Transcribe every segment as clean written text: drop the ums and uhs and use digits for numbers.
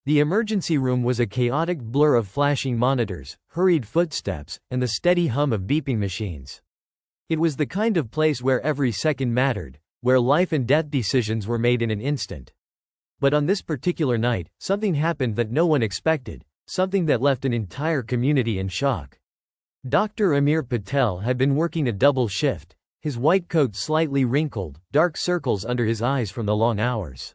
The emergency room was a chaotic blur of flashing monitors, hurried footsteps, and the steady hum of beeping machines. It was the kind of place where every second mattered, where life and death decisions were made in an instant. But on this particular night, something happened that no one expected, something that left an entire community in shock. Dr. Amir Patel had been working a double shift, his white coat slightly wrinkled, dark circles under his eyes from the long hours.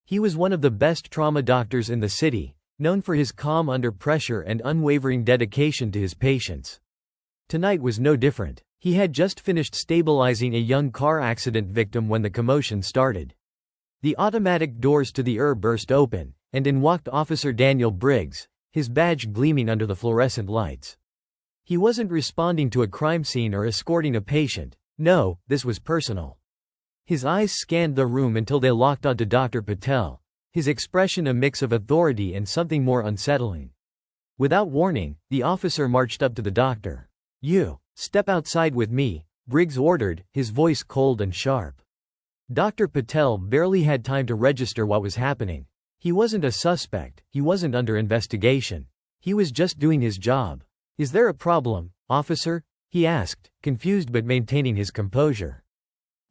He was one of the best trauma doctors in the city, known for his calm under pressure and unwavering dedication to his patients. Tonight was no different. He had just finished stabilizing a young car accident victim when the commotion started. The automatic doors to the burst open, and in walked Officer Daniel Briggs, his badge gleaming under the fluorescent lights. He wasn't responding to a crime scene or escorting a patient. No, this was personal. His eyes scanned the room until they locked onto Dr. Patel, his expression a mix of authority and something more unsettling. Without warning, the officer marched up to the doctor. "You, step outside with me," Briggs ordered, his voice cold and sharp. Dr. Patel barely had time to register what was happening. He wasn't a suspect, he wasn't under investigation. He was just doing his job. "Is there a problem, officer?" he asked, confused but maintaining his composure.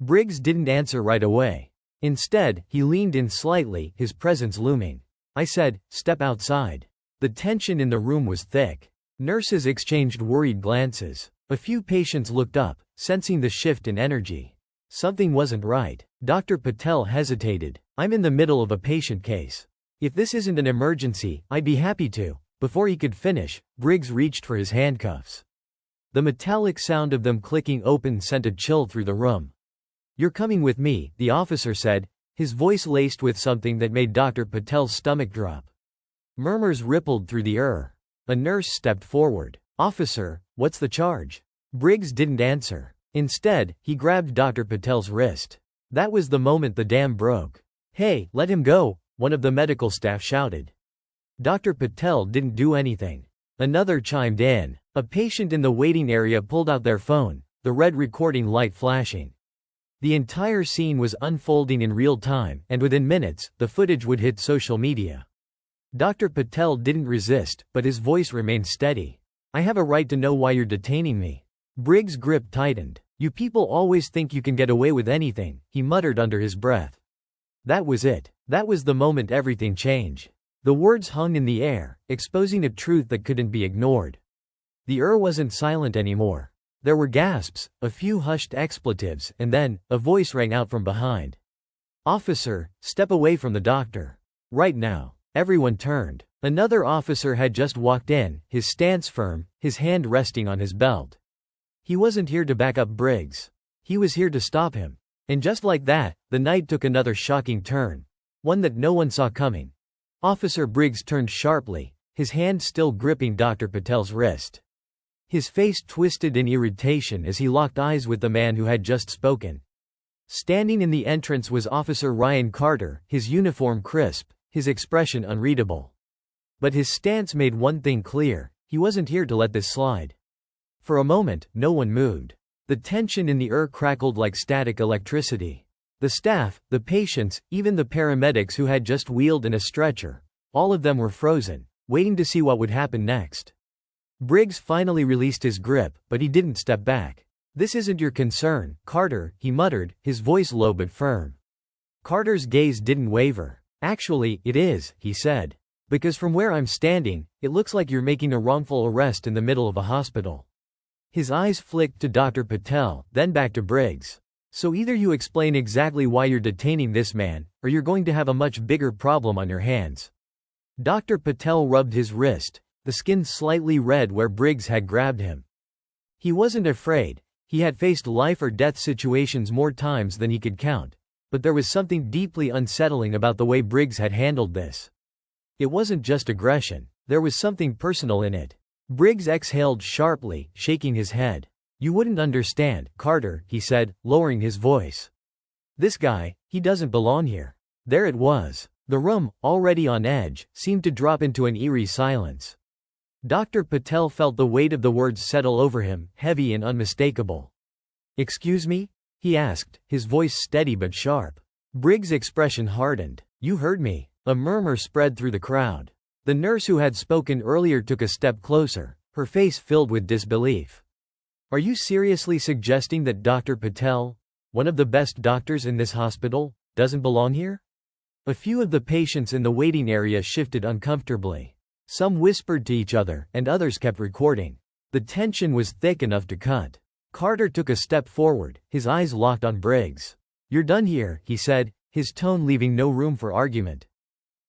Briggs didn't answer right away. Instead, he leaned in slightly, his presence looming. "I said, step outside." The tension in the room was thick. Nurses exchanged worried glances. A few patients looked up, sensing the shift in energy. Something wasn't right. Dr. Patel hesitated. "I'm in the middle of a patient case. If this isn't an emergency, I'd be happy to." Before he could finish, Briggs reached for his handcuffs. The metallic sound of them clicking open sent a chill through the room. "You're coming with me," the officer said, his voice laced with something that made Dr. Patel's stomach drop. Murmurs rippled through the A nurse stepped forward. "Officer, what's the charge?" Briggs didn't answer. Instead, he grabbed Dr. Patel's wrist. That was the moment the dam broke. "Hey, let him go," one of the medical staff shouted. Dr. Patel didn't do anything. Another chimed in. A patient in the waiting area pulled out their phone, the red recording light flashing. The entire scene was unfolding in real time, and within minutes, the footage would hit social media. Dr. Patel didn't resist, but his voice remained steady. "I have a right to know why you're detaining me." Briggs' grip tightened. "You people always think you can get away with anything," he muttered under his breath. That was it. That was the moment everything changed. The words hung in the air, exposing a truth that couldn't be ignored. The wasn't silent anymore. There were gasps, a few hushed expletives, and then, a voice rang out from behind. "Officer, step away from the doctor. Right now." Everyone turned. Another officer had just walked in, his stance firm, his hand resting on his belt. He wasn't here to back up Briggs. He was here to stop him. And just like that, the night took another shocking turn. One that no one saw coming. Officer Briggs turned sharply, his hand still gripping Dr. Patel's wrist. His face twisted in irritation as he locked eyes with the man who had just spoken. Standing in the entrance was Officer Ryan Carter, his uniform crisp, his expression unreadable. But his stance made one thing clear: he wasn't here to let this slide. For a moment, no one moved. The tension in the crackled like static electricity. The staff, the patients, even the paramedics who had just wheeled in a stretcher, all of them were frozen, waiting to see what would happen next. Briggs finally released his grip, but he didn't step back. "This isn't your concern, Carter," he muttered, his voice low but firm. Carter's gaze didn't waver. "Actually, it is," he said. "Because from where I'm standing, it looks like you're making a wrongful arrest in the middle of a hospital." His eyes flicked to Dr. Patel, then back to Briggs. "So either you explain exactly why you're detaining this man, or you're going to have a much bigger problem on your hands." Dr. Patel rubbed his wrist, the skin slightly red where Briggs had grabbed him. He wasn't afraid. He had faced life-or-death situations more times than he could count. But there was something deeply unsettling about the way Briggs had handled this. It wasn't just aggression. There was something personal in it. Briggs exhaled sharply, shaking his head. "You wouldn't understand, Carter," he said, lowering his voice. "This guy, he doesn't belong here." There it was. The room, already on edge, seemed to drop into an eerie silence. Dr. Patel felt the weight of the words settle over him, heavy and unmistakable. "Excuse me?" he asked, his voice steady but sharp. Briggs' expression hardened. "You heard me. A murmur spread through the crowd. The nurse who had spoken earlier took a step closer, her face filled with disbelief. Are you seriously suggesting that Dr. Patel, one of the best doctors in this hospital, doesn't belong here? A few of the patients in the waiting area shifted uncomfortably. Some whispered to each other, and others kept recording. The tension was thick enough to cut. Carter took a step forward, his eyes locked on Briggs. You're done here, he said, his tone leaving no room for argument.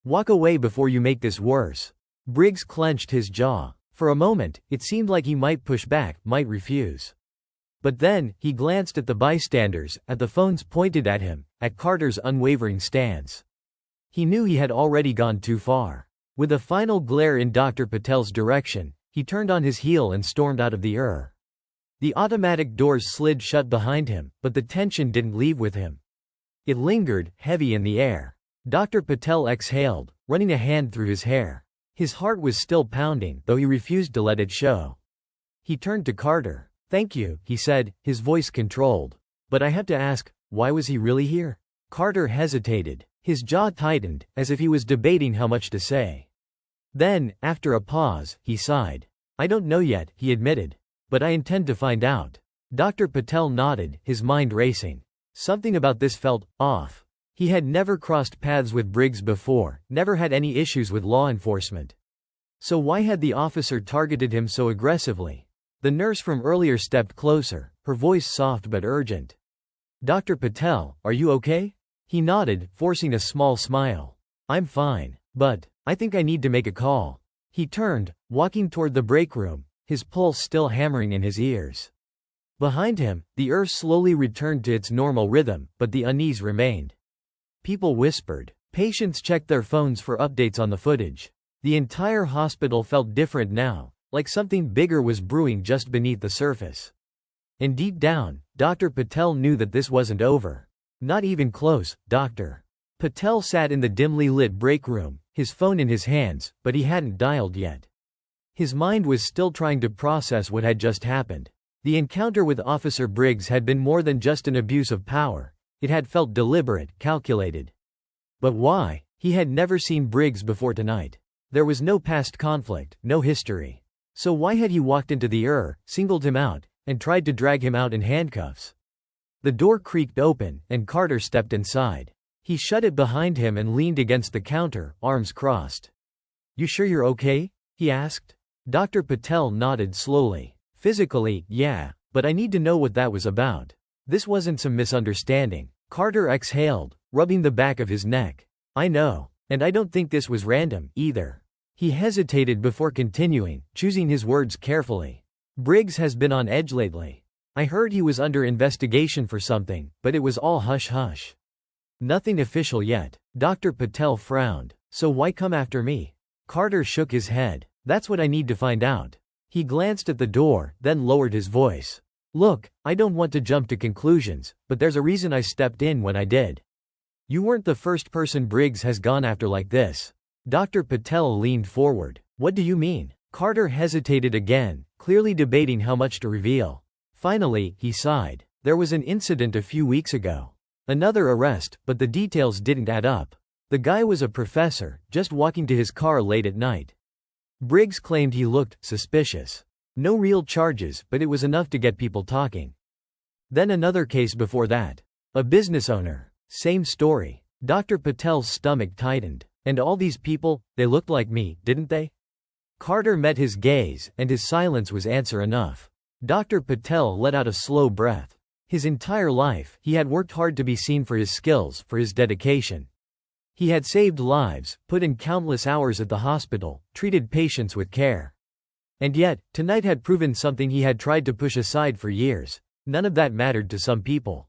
Walk away before you make this worse. Briggs clenched his jaw. For a moment, it seemed like he might push back, might refuse. But then, he glanced at the bystanders, at the phones pointed at him, at Carter's unwavering stance. He knew he had already gone too far. With a final glare in Dr. Patel's direction, he turned on his heel and stormed out of the ER. The automatic doors slid shut behind him, but the tension didn't leave with him. It lingered, heavy in the air. Dr. Patel exhaled, running a hand through his hair. His heart was still pounding, though he refused to let it show. He turned to Carter. Thank you, he said, his voice controlled. But I have to ask, why was he really here? Carter hesitated. His jaw tightened, as if he was debating how much to say. Then, after a pause, he sighed. I don't know yet, he admitted. But I intend to find out. Dr. Patel nodded, his mind racing. Something about this felt off. He had never crossed paths with Briggs before, never had any issues with law enforcement. So why had the officer targeted him so aggressively? The nurse from earlier stepped closer, her voice soft but urgent. Dr. Patel, are you okay? He nodded, forcing a small smile. I'm fine, but I think I need to make a call. He turned, walking toward the break room, his pulse still hammering in his ears. Behind him, the earth slowly returned to its normal rhythm, but the unease remained. People whispered. Patients checked their phones for updates on the footage. The entire hospital felt different now, like something bigger was brewing just beneath the surface. And deep down, Dr. Patel knew that this wasn't over. Not even close. Dr. Patel sat in the dimly lit break room, his phone in his hands, but he hadn't dialed yet. His mind was still trying to process what had just happened. The encounter with Officer Briggs had been more than just an abuse of power. It had felt deliberate, calculated. But why? He had never seen Briggs before tonight. There was no past conflict, no history. So why had he walked into the ER, singled him out, and tried to drag him out in handcuffs? The door creaked open, and Carter stepped inside. He shut it behind him and leaned against the counter, arms crossed. You sure you're okay? He asked. Dr. Patel nodded slowly. Physically, yeah, but I need to know what that was about. This wasn't some misunderstanding. Carter exhaled, rubbing the back of his neck. I know. And I don't think this was random, either. He hesitated before continuing, choosing his words carefully. Briggs has been on edge lately. I heard he was under investigation for something, but it was all hush-hush. Nothing official yet. Dr. Patel frowned. So why come after me? Carter shook his head. That's what I need to find out. He glanced at the door, then lowered his voice. Look, I don't want to jump to conclusions, but there's a reason I stepped in when I did. You weren't the first person Briggs has gone after like this. Dr. Patel leaned forward. What do you mean? Carter hesitated again, clearly debating how much to reveal. Finally, he sighed. There was an incident a few weeks ago. Another arrest, but the details didn't add up. The guy was a professor, just walking to his car late at night. Briggs claimed he looked suspicious. No real charges, but it was enough to get people talking. Then another case before that. A business owner. Same story. Dr. Patel's stomach tightened. And all these people, they looked like me, didn't they? Carter met his gaze, and his silence was answer enough. Dr. Patel let out a slow breath. His entire life, he had worked hard to be seen for his skills, for his dedication. He had saved lives, put in countless hours at the hospital, treated patients with care. And yet, tonight had proven something he had tried to push aside for years. None of that mattered to some people.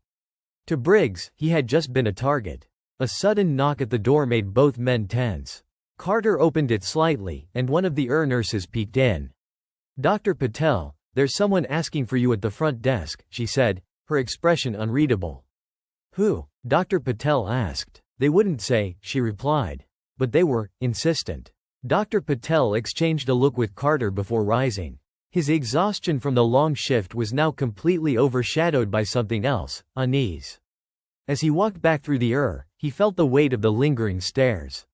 To Briggs, he had just been a target. A sudden knock at the door made both men tense. Carter opened it slightly, and one of the nurses peeked in. Dr. Patel, there's someone asking for you at the front desk, she said, her expression unreadable. Who? Dr. Patel asked. They wouldn't say, she replied. But they were insistent. Dr. Patel exchanged a look with Carter before rising. His exhaustion from the long shift was now completely overshadowed by something else, unease. As he walked back through the he felt the weight of the lingering stares.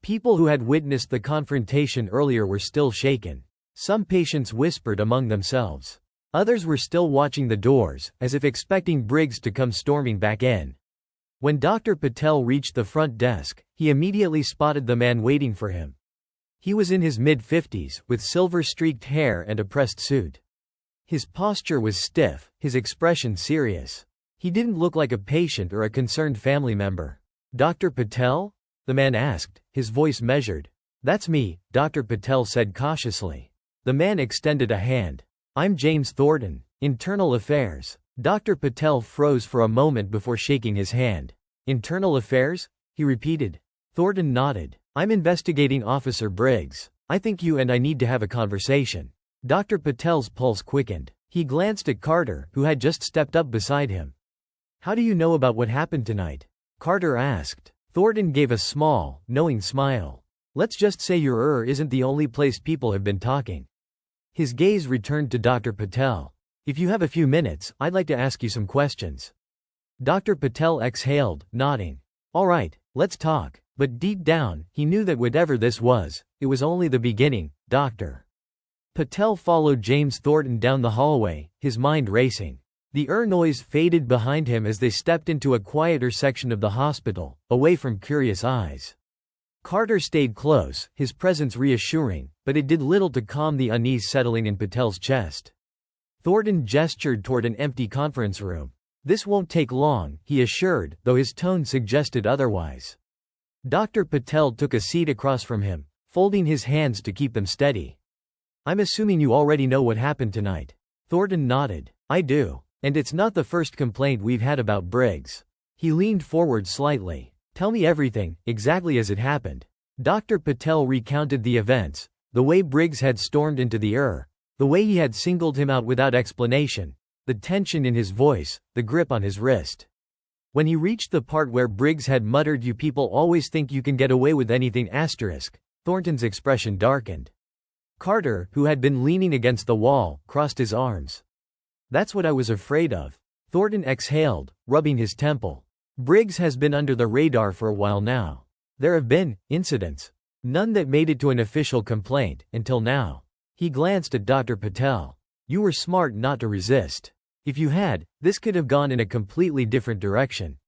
People who had witnessed the confrontation earlier were still shaken. Some patients whispered among themselves. Others were still watching the doors, as if expecting Briggs to come storming back in. When Dr. Patel reached the front desk, he immediately spotted the man waiting for him. He was in his mid-50s, with silver-streaked hair and a pressed suit. His posture was stiff, his expression serious. He didn't look like a patient or a concerned family member. "Dr. Patel?" the man asked, his voice measured. "That's me," Dr. Patel said cautiously. The man extended a hand. "I'm James Thornton, Internal Affairs." Dr. Patel froze for a moment before shaking his hand. "Internal Affairs?" he repeated. Thornton nodded. "I'm investigating Officer Briggs. I think you and I need to have a conversation." Dr. Patel's pulse quickened. He glanced at Carter, who had just stepped up beside him. "How do you know about what happened tonight?" Carter asked. Thornton gave a small, knowing smile. "Let's just say your isn't the only place people have been talking." His gaze returned to Dr. Patel. "If you have a few minutes, I'd like to ask you some questions." Dr. Patel exhaled, nodding. "All right, let's talk." But deep down, he knew that whatever this was, it was only the beginning. Dr. Patel followed James Thornton down the hallway, his mind racing. The noise faded behind him as they stepped into a quieter section of the hospital, away from curious eyes. Carter stayed close, his presence reassuring, but it did little to calm the unease settling in Patel's chest. Thornton gestured toward an empty conference room. "This won't take long," he assured, though his tone suggested otherwise. Dr. Patel took a seat across from him, folding his hands to keep them steady. "I'm assuming you already know what happened tonight." Thornton nodded. "I do. And it's not the first complaint we've had about Briggs." He leaned forward slightly. "Tell me everything, exactly as it happened." Dr. Patel recounted the events, the way Briggs had stormed into the the way he had singled him out without explanation, the tension in his voice, the grip on his wrist. When he reached the part where Briggs had muttered, "You people always think you can get away with anything," Thornton's expression darkened. Carter, who had been leaning against the wall, crossed his arms. "That's what I was afraid of." Thornton exhaled, rubbing his temple. "Briggs has been under the radar for a while now. There have been incidents. None that made it to an official complaint, until now." He glanced at Dr. Patel. "You were smart not to resist. If you had, this could have gone in a completely different direction."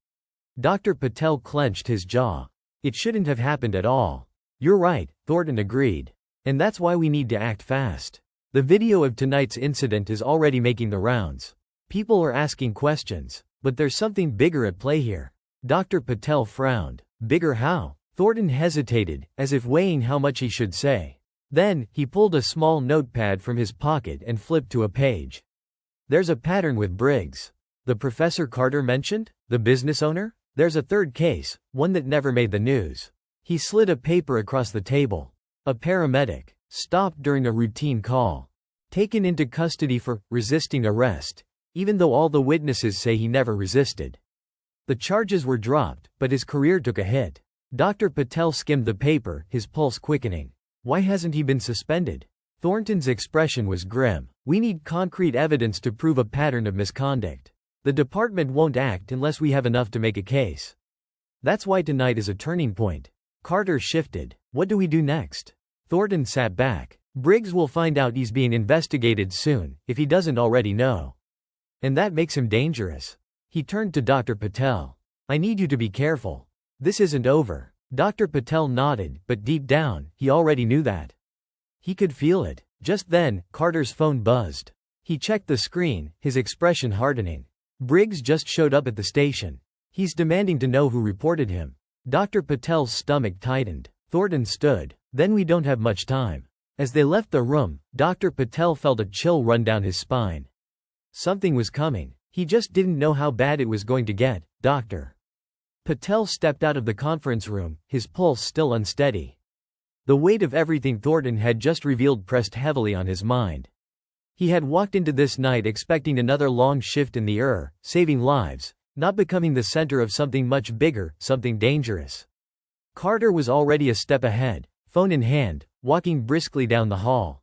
Dr. Patel clenched his jaw. "It shouldn't have happened at all." "You're right," Thornton agreed. "And that's why we need to act fast. The video of tonight's incident is already making the rounds. People are asking questions, but there's something bigger at play here." Dr. Patel frowned. "Bigger how?" Thornton hesitated, as if weighing how much he should say. Then, he pulled a small notepad from his pocket and flipped to a page. "There's a pattern with Briggs. The Professor Carter mentioned? The business owner? There's a third case, one that never made the news." He slid a paper across the table. "A paramedic. Stopped during a routine call. Taken into custody for resisting arrest, even though all the witnesses say he never resisted. The charges were dropped, but his career took a hit." Dr. Patel skimmed the paper, his pulse quickening. "Why hasn't he been suspended?" Thornton's expression was grim. "We need concrete evidence to prove a pattern of misconduct. The department won't act unless we have enough to make a case. That's why tonight is a turning point." Carter shifted. "What do we do next?" Thornton sat back. "Briggs will find out he's being investigated soon, if he doesn't already know. And that makes him dangerous." He turned to Dr. Patel. "I need you to be careful. This isn't over." Dr. Patel nodded, but deep down, he already knew that. He could feel it. Just then, Carter's phone buzzed. He checked the screen, his expression hardening. "Briggs just showed up at the station. He's demanding to know who reported him." Dr. Patel's stomach tightened. Thornton stood. "Then we don't have much time." As they left the room, Dr. Patel felt a chill run down his spine. Something was coming. He just didn't know how bad it was going to get. Dr. Patel stepped out of the conference room, his pulse still unsteady. The weight of everything Thornton had just revealed pressed heavily on his mind. He had walked into this night expecting another long shift in the saving lives, not becoming the center of something much bigger, something dangerous. Carter was already a step ahead, phone in hand, walking briskly down the hall.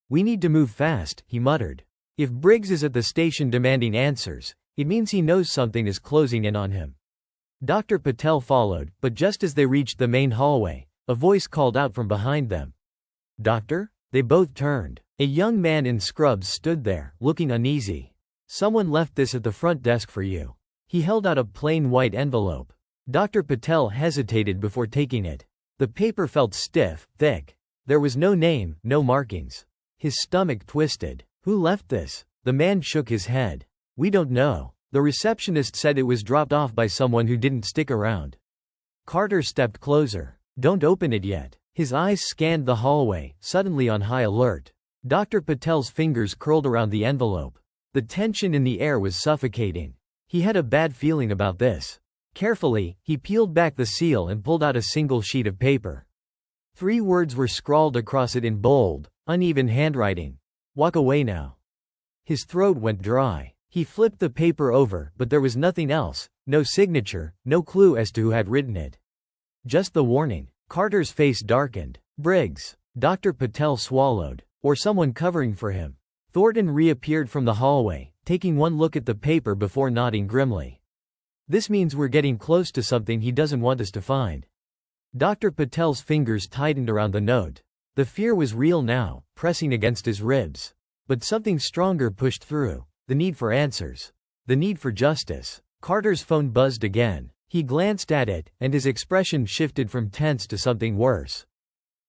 "We need to move fast," he muttered. "If Briggs is at the station demanding answers, it means he knows something is closing in on him." Dr. Patel followed, but just as they reached the main hallway, A voice called out from behind them. "Doctor?" They both turned. A young man in scrubs stood there, looking uneasy. "Someone left this at the front desk for you." He held out a plain white envelope. Dr. Patel hesitated before taking it. The paper felt stiff, thick. There was no name, no markings. His stomach twisted. "Who left this?" The man shook his head. "We don't know. The receptionist said it was dropped off by someone who didn't stick around." Carter stepped closer. "Don't open it yet." His eyes scanned the hallway, suddenly on high alert. Dr. Patel's fingers curled around the envelope. The tension in the air was suffocating. He had a bad feeling about this. Carefully, he peeled back the seal and pulled out a single sheet of paper. 3 words were scrawled across it in bold, uneven handwriting. "Walk away now." His throat went dry. He flipped the paper over, but there was nothing else, no signature, no clue as to who had written it. Just the warning. Carter's face darkened. "Briggs." Dr. Patel swallowed. Or someone covering for him. Thornton reappeared from the hallway, taking one look at the paper before nodding grimly. "This means we're getting close to something he doesn't want us to find." Dr. Patel's fingers tightened around the note. The fear was real now, pressing against his ribs. But something stronger pushed through. The need for answers. The need for justice. Carter's phone buzzed again. He glanced at it, and his expression shifted from tense to something worse.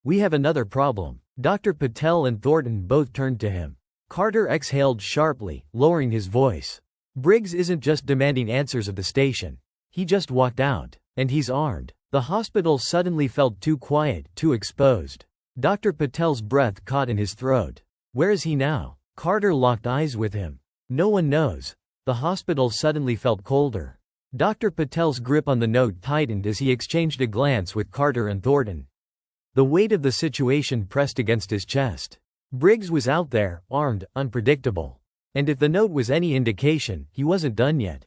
"We have another problem." Dr. Patel and Thornton both turned to him. Carter exhaled sharply, lowering his voice. "Briggs isn't just demanding answers of the station. He just walked out. And he's armed." The hospital suddenly felt too quiet, too exposed. Dr. Patel's breath caught in his throat. "Where is he now?" Carter locked eyes with him. "No one knows." The hospital suddenly felt colder. Dr. Patel's grip on the note tightened as he exchanged a glance with Carter and Thornton. The weight of the situation pressed against his chest. Briggs was out there, armed, unpredictable. And if the note was any indication, he wasn't done yet.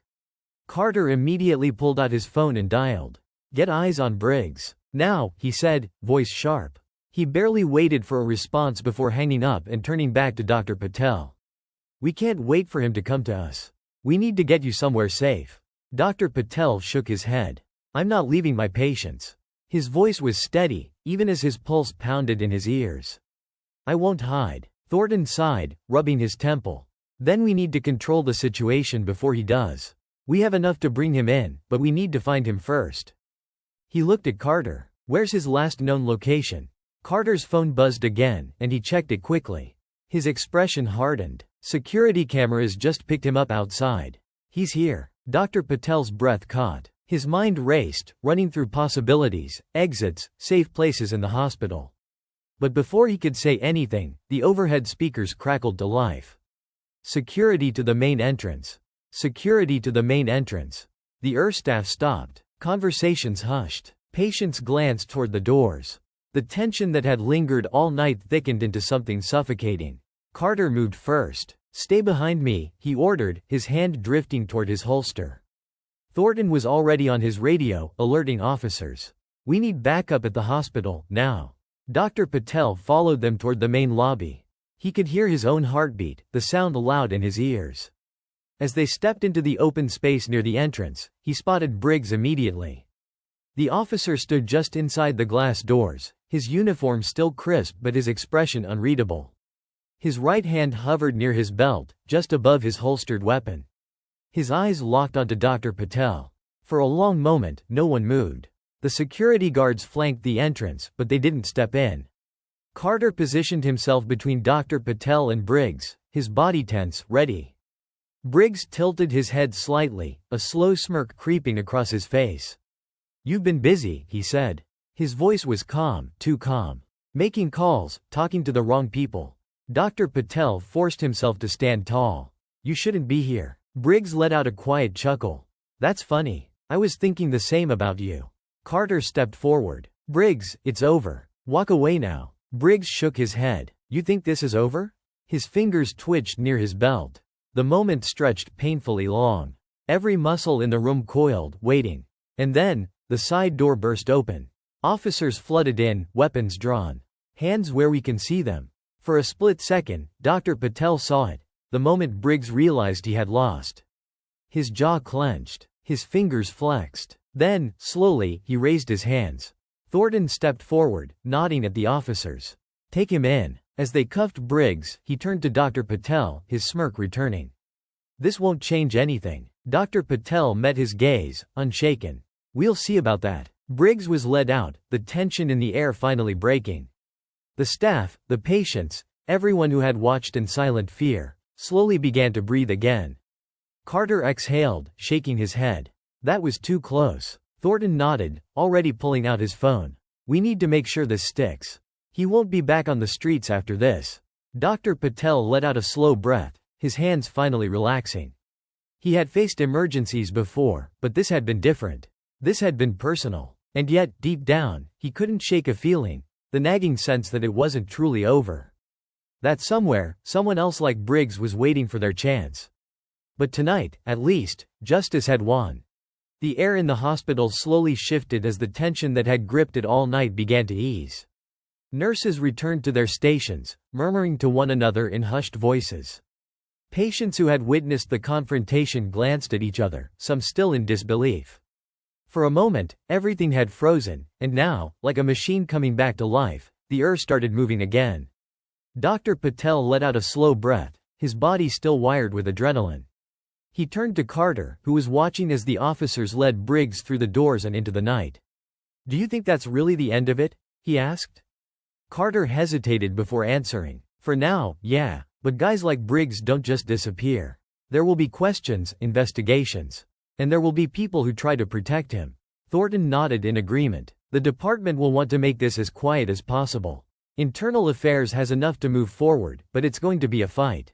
Carter immediately pulled out his phone and dialed. "Get eyes on Briggs. Now," he said, voice sharp. He barely waited for a response before hanging up and turning back to Dr. Patel. "We can't wait for him to come to us. We need to get you somewhere safe." Dr. Patel shook his head. "I'm not leaving my patients." His voice was steady, even as his pulse pounded in his ears. "I won't hide." Thornton sighed, rubbing his temple. "Then we need to control the situation before he does. We have enough to bring him in, but we need to find him first." He looked at Carter. "Where's his last known location?" Carter's phone buzzed again, and he checked it quickly. His expression hardened. "Security cameras just picked him up outside. He's here." Dr. Patel's breath caught. His mind raced, running through possibilities, exits, safe places in the hospital. But before he could say anything, the overhead speakers crackled to life. "Security to the main entrance. Security to the main entrance." The staff stopped. Conversations hushed. Patients glanced toward the doors. The tension that had lingered all night thickened into something suffocating. Carter moved first. "Stay behind me," he ordered, his hand drifting toward his holster. Thornton was already on his radio, alerting officers. "We need backup at the hospital, now." Dr. Patel followed them toward the main lobby. He could hear his own heartbeat, the sound loud in his ears. As they stepped into the open space near the entrance, he spotted Briggs immediately. The officer stood just inside the glass doors, his uniform still crisp but his expression unreadable. His right hand hovered near his belt, just above his holstered weapon. His eyes locked onto Dr. Patel. For a long moment, no one moved. The security guards flanked the entrance, but they didn't step in. Carter positioned himself between Dr. Patel and Briggs, his body tense, ready. Briggs tilted his head slightly, a slow smirk creeping across his face. "You've been busy," he said. His voice was calm, too calm. "Making calls, talking to the wrong people." Dr. Patel forced himself to stand tall. "You shouldn't be here." Briggs let out a quiet chuckle. "That's funny. I was thinking the same about you." Carter stepped forward. "Briggs, it's over. Walk away now." Briggs shook his head. "You think this is over?" His fingers twitched near his belt. The moment stretched painfully long. Every muscle in the room coiled, waiting. And then, the side door burst open. Officers flooded in, weapons drawn. "Hands where we can see them." For a split second, Dr. Patel saw it, the moment Briggs realized he had lost. His jaw clenched. His fingers flexed. Then, slowly, he raised his hands. Thornton stepped forward, nodding at the officers. "Take him in." As they cuffed Briggs, he turned to Dr. Patel, his smirk returning. "This won't change anything." Dr. Patel met his gaze, unshaken. "We'll see about that." Briggs was led out, the tension in the air finally breaking. The staff, the patients, everyone who had watched in silent fear, slowly began to breathe again. Carter exhaled, shaking his head. "That was too close." Thornton nodded, already pulling out his phone. "We need to make sure this sticks. He won't be back on the streets after this." Dr. Patel let out a slow breath, his hands finally relaxing. He had faced emergencies before, but this had been different. This had been personal. And yet, deep down, he couldn't shake a feeling, the nagging sense that it wasn't truly over. That somewhere, someone else like Briggs was waiting for their chance. But tonight, at least, justice had won. The air in the hospital slowly shifted as the tension that had gripped it all night began to ease. Nurses returned to their stations, murmuring to one another in hushed voices. Patients who had witnessed the confrontation glanced at each other, some still in disbelief. For a moment, everything had frozen, and now, like a machine coming back to life, the earth started moving again. Dr. Patel let out a slow breath, his body still wired with adrenaline. He turned to Carter, who was watching as the officers led Briggs through the doors and into the night. "Do you think that's really the end of it?" he asked. Carter hesitated before answering. "For now, yeah, but guys like Briggs don't just disappear. There will be questions, investigations. And there will be people who try to protect him." Thornton nodded in agreement. "The department will want to make this as quiet as possible. Internal affairs has enough to move forward, but it's going to be a fight."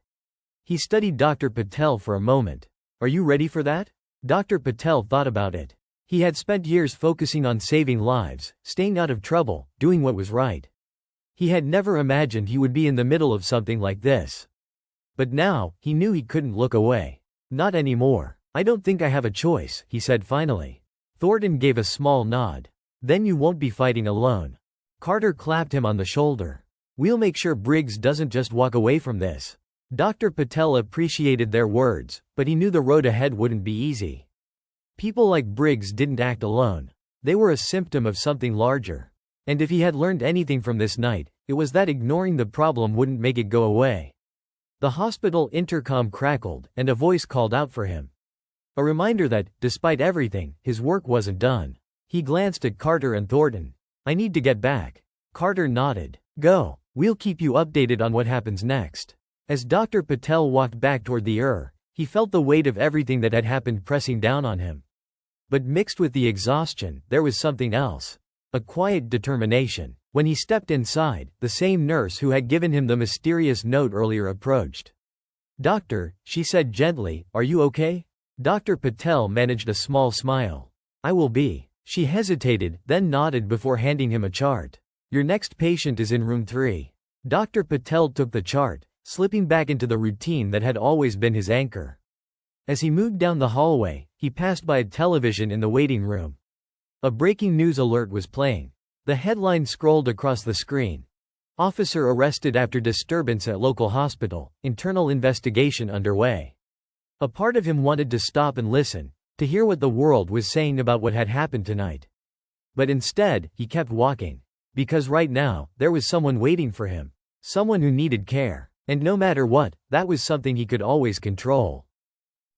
He studied Dr. Patel for a moment. "Are you ready for that?" Dr. Patel thought about it. He had spent years focusing on saving lives, staying out of trouble, doing what was right. He had never imagined he would be in the middle of something like this. But now, he knew he couldn't look away. "Not anymore. I don't think I have a choice," he said finally. Thornton gave a small nod. "Then you won't be fighting alone." Carter clapped him on the shoulder. "We'll make sure Briggs doesn't just walk away from this." Dr. Patel appreciated their words, but he knew the road ahead wouldn't be easy. People like Briggs didn't act alone. They were a symptom of something larger. And if he had learned anything from this night, it was that ignoring the problem wouldn't make it go away. The hospital intercom crackled, and a voice called out for him. A reminder that, despite everything, his work wasn't done. He glanced at Carter and Thornton. "I need to get back." Carter nodded. "Go. We'll keep you updated on what happens next." As Dr. Patel walked back toward the he felt the weight of everything that had happened pressing down on him. But mixed with the exhaustion, there was something else. A quiet determination. When he stepped inside, the same nurse who had given him the mysterious note earlier approached. "Doctor," she said gently, "are you okay?" Dr. Patel managed a small smile. "I will be." She hesitated, then nodded before handing him a chart. "Your next patient is in room 3. Dr. Patel took the chart, slipping back into the routine that had always been his anchor. As he moved down the hallway, he passed by a television in the waiting room. A breaking news alert was playing. The headline scrolled across the screen. "Officer arrested after disturbance at local hospital, internal investigation underway." A part of him wanted to stop and listen, to hear what the world was saying about what had happened tonight. But instead, he kept walking. Because right now, there was someone waiting for him. Someone who needed care. And no matter what, that was something he could always control.